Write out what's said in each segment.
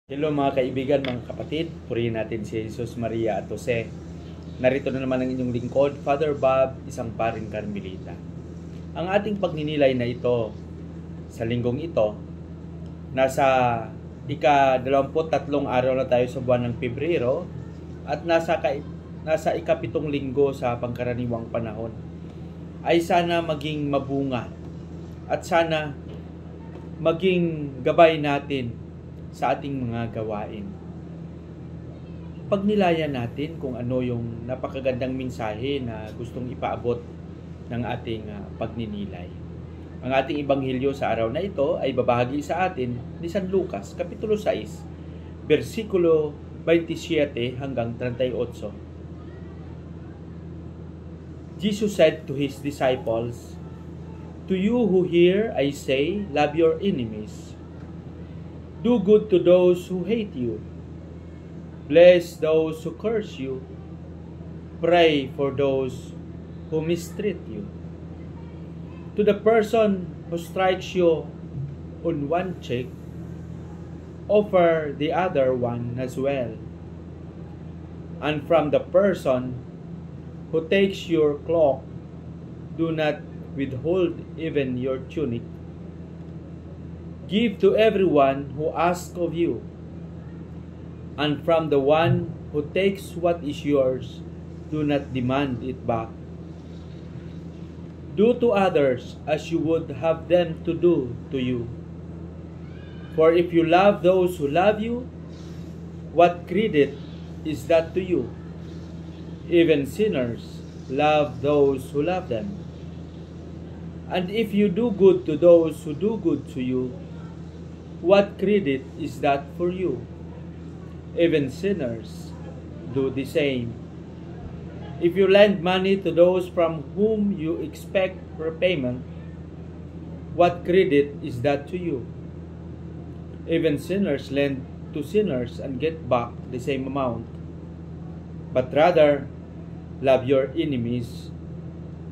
Hello mga kaibigan, mga kapatid. Purihin natin si Jesus, Maria at Jose. Narito na naman ang inyong lingkod, Father Bob, isang paring Karmelita. Ang ating pagninilay na ito, sa linggong ito, nasa ika-23 araw na tayo sa buwan ng Pebrero at nasa ika-7 linggo sa pangkaraniwang panahon. Ay sana maging mabunga at sana maging gabay natin sa ating mga gawain. Pagnilayan natin kung ano yung napakagandang mensahe na gustong ipaabot ng ating pagninilay. Ang ating ebanghelyo sa araw na ito ay babahagi sa atin ni San Lucas, Kapitulo 6, versikulo 27 hanggang 38. Jesus said to his disciples, "To you who hear, I say, love your enemies. Do good to those who hate you. Bless those who curse you. Pray for those who mistreat you. To the person who strikes you on one cheek, offer the other one as well. And from the person who takes your cloak, do not withhold even your tunic. Give to everyone who asks of you, and from the one who takes what is yours, do not demand it back. Do to others as you would have them to do to you. For if you love those who love you, what credit is that to you? Even sinners love those who love them. And if you do good to those who do good to you, what credit is that for you? Even sinners do the same. If you lend money to those from whom you expect repayment, what credit is that to you? Even sinners lend to sinners and get back the same amount. But rather, love your enemies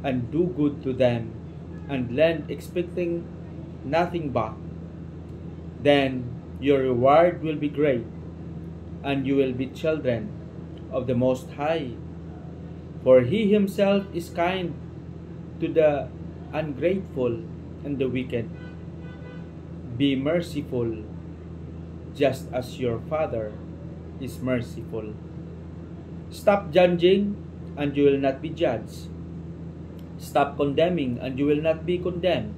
and do good to them and lend expecting nothing back. Then your reward will be great, and you will be children of the Most High. For He Himself is kind to the ungrateful and the wicked. Be merciful, just as your Father is merciful. Stop judging, and you will not be judged. Stop condemning, and you will not be condemned.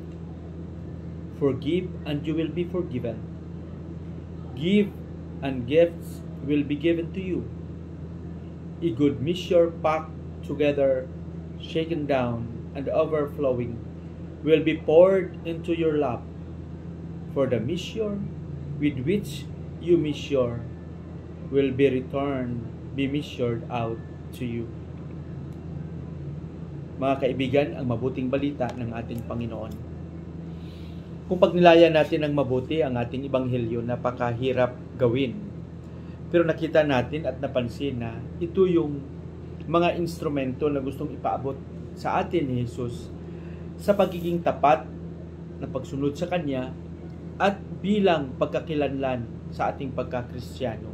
Forgive, and you will be forgiven. Give, and gifts will be given to you. A good measure packed together, shaken down, and overflowing will be poured into your lap. For the measure with which you measure will be measured out to you." Mga kaibigan, ang mabuting balita ng ating Panginoon. Kung pagnilayan natin ng mabuti ang ating ebanghelyo, napakahirap gawin. Pero nakita natin at napansin na ito yung mga instrumento na gustong ipaabot sa atin ni Jesus sa pagiging tapat na pagsunod sa Kanya at bilang pagkakilanlan sa ating pagkakristyano.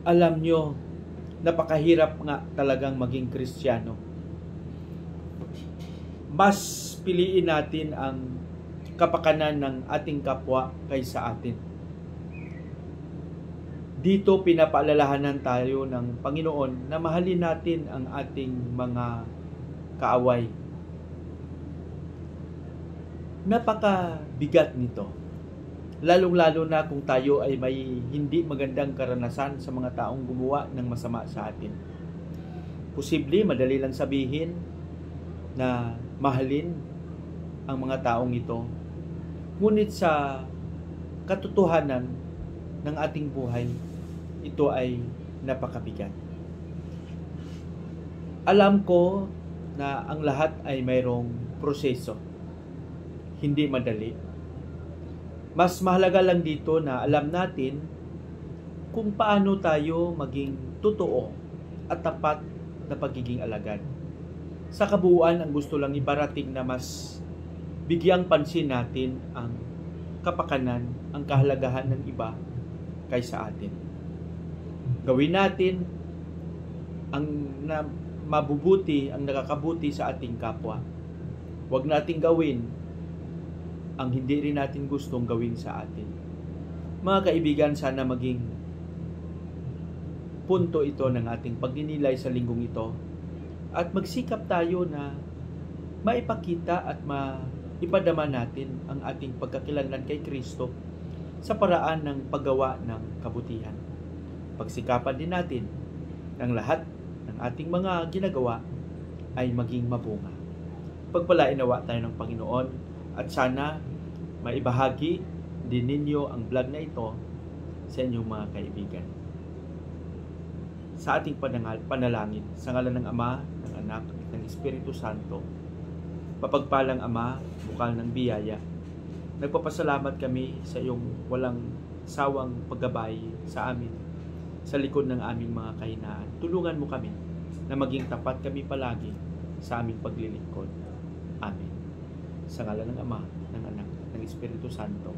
Alam nyo, napakahirap nga talagang maging Kristiyano. Mas piliin natin ang kapakanan ng ating kapwa kaysa atin. Dito pinapaalalahanan tayo ng Panginoon na mahalin natin ang ating mga kaaway. Napakabigat nito. Lalong-lalo na kung tayo ay may hindi magandang karanasan sa mga taong gumawa ng masama sa atin. Posible, madali lang sabihin na mahalin ang mga taong ito. Ngunit sa katotohanan ng ating buhay, ito ay napakabigat. Alam ko na ang lahat ay mayroong proseso. Hindi madali. Mas mahalaga lang dito na alam natin kung paano tayo maging totoo at tapat na pagiging alagad. Sa kabuuan, ang gusto lang ibarating na mas bigyang pansin natin ang kapakanan ang kahalagahan ng iba kaysa atin. Gawin natin ang mabubuti, ang nakakabuti sa ating kapwa. Huwag nating gawin ang hindi rin natin gustong gawin sa atin. Mga kaibigan, sana maging punto ito ng ating pagninilay sa linggong ito at magsikap tayo na maipakita at ipadama natin ang ating pagkakilanlan kay Kristo sa paraan ng paggawa ng kabutihan. Pagsikapan din natin ng lahat ng ating mga ginagawa ay maging mabunga. Pagpalainawa tayo ng Panginoon at sana maibahagi din ninyo ang vlog na ito sa inyong mga kaibigan. Sa ating panalangin, sa ngalan ng Ama, ng Anak, at ng Espiritu Santo, mapagpalang Ama, bukal ng biyaya, nagpapasalamat kami sa iyong walang sawang paggabay sa amin, sa likod ng aming mga kahinaan. Tulungan mo kami na maging tapat kami palagi sa aming paglilingkod. Amen. Sa ngalan ng Ama, ng Anak, ng Espiritu Santo.